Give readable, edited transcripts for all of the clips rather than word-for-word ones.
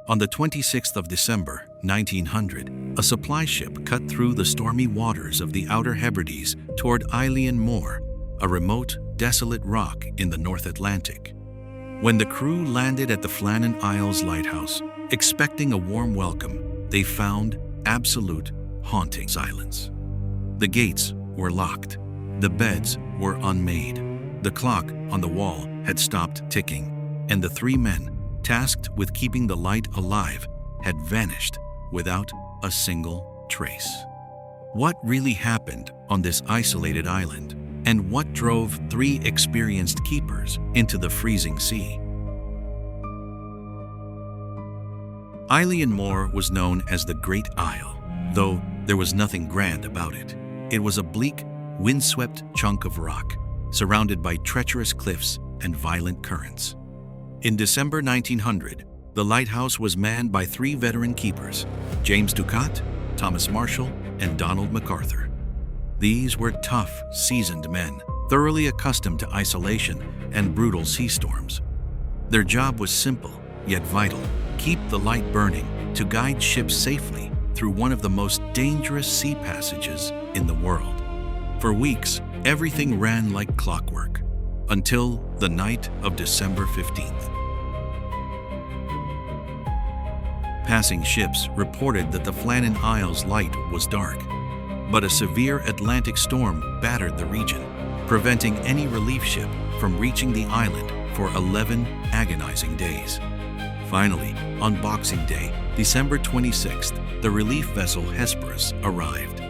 On the 26th of December, 1900, a supply ship cut through the stormy waters of the Outer Hebrides toward Eilean Mòr, a remote, desolate rock in the North Atlantic. When the crew landed at the Flannan Isles lighthouse, expecting a warm welcome, they found absolute, haunting silence. The gates were locked. The beds were unmade. The clock on the wall had stopped ticking, and the three men, tasked with keeping the light alive, had vanished without a single trace. What really happened on this isolated island, and what drove three experienced keepers into the freezing sea? Eilean Mòr was known as the Great Isle, though there was nothing grand about it. It was a bleak, windswept chunk of rock, surrounded by treacherous cliffs and violent currents. In December 1900, the lighthouse was manned by three veteran keepers, James Ducat, Thomas Marshall, and Donald MacArthur. These were tough, seasoned men, thoroughly accustomed to isolation and brutal sea storms. Their job was simple, yet vital: keep the light burning to guide ships safely through one of the most dangerous sea passages in the world. For weeks, everything ran like clockwork, until the night of December 15th. Passing ships reported that the Flannan Isles light was dark, but a severe Atlantic storm battered the region, preventing any relief ship from reaching the island for 11 agonizing days. Finally, on Boxing Day, December 26th, the relief vessel Hesperus arrived.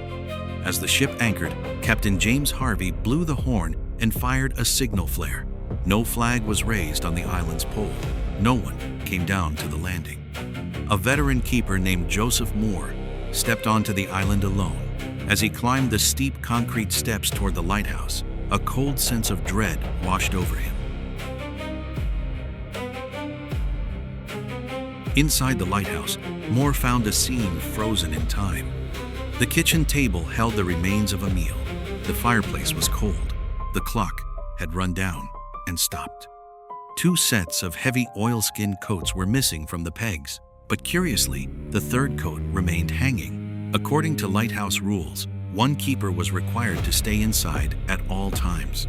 As the ship anchored, Captain James Harvey blew the horn and fired a signal flare. No flag was raised on the island's pole. No one came down to the landing. A veteran keeper named Joseph Moore stepped onto the island alone. As he climbed the steep concrete steps toward the lighthouse, a cold sense of dread washed over him. Inside the lighthouse, Moore found a scene frozen in time. The kitchen table held the remains of a meal. The fireplace was cold. The clock had run down and stopped. Two sets of heavy oilskin coats were missing from the pegs, but curiously, the third coat remained hanging. According to lighthouse rules, one keeper was required to stay inside at all times.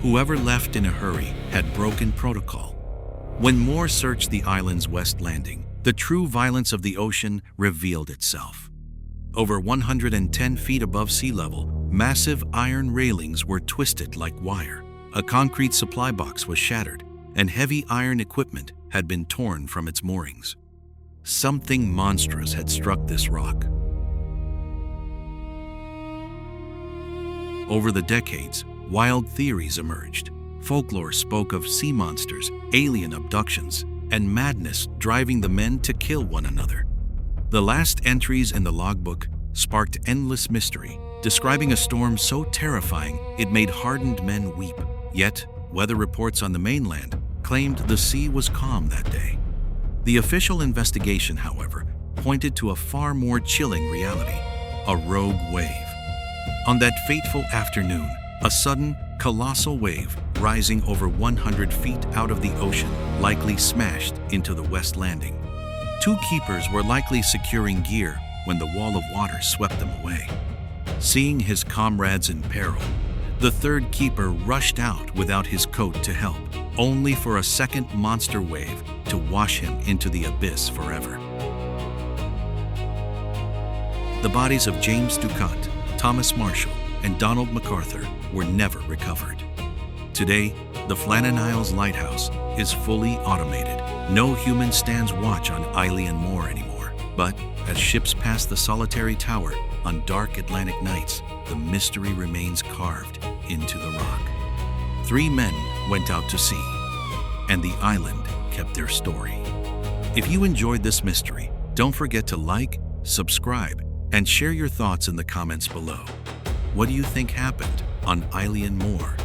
Whoever left in a hurry had broken protocol. When Moore searched the island's west landing, the true violence of the ocean revealed itself. Over 110 feet above sea level, massive iron railings were twisted like wire. A concrete supply box was shattered, and heavy iron equipment had been torn from its moorings. Something monstrous had struck this rock. Over the decades, wild theories emerged. Folklore spoke of sea monsters, alien abductions, and madness driving the men to kill one another. The last entries in the logbook sparked endless mystery, describing a storm so terrifying it made hardened men weep. Yet, weather reports on the mainland claimed the sea was calm that day. The official investigation, however, pointed to a far more chilling reality: a rogue wave. On that fateful afternoon, a sudden, colossal wave rising over 100 feet out of the ocean likely smashed into the west landing. Two keepers were likely securing gear when the wall of water swept them away. Seeing his comrades in peril, the third keeper rushed out without his coat to help, only for a second monster wave to wash him into the abyss forever. The bodies of James Ducat, Thomas Marshall, and Donald MacArthur were never recovered. Today, the Flannan Isles lighthouse is fully automated. No human stands watch on Eilean Mòr anymore. But as ships pass the solitary tower on dark Atlantic nights, the mystery remains carved into the rock. Three men went out to sea, and the island kept their story. If you enjoyed this mystery, don't forget to like, subscribe, and share your thoughts in the comments below. What do you think happened on Eilean Mòr?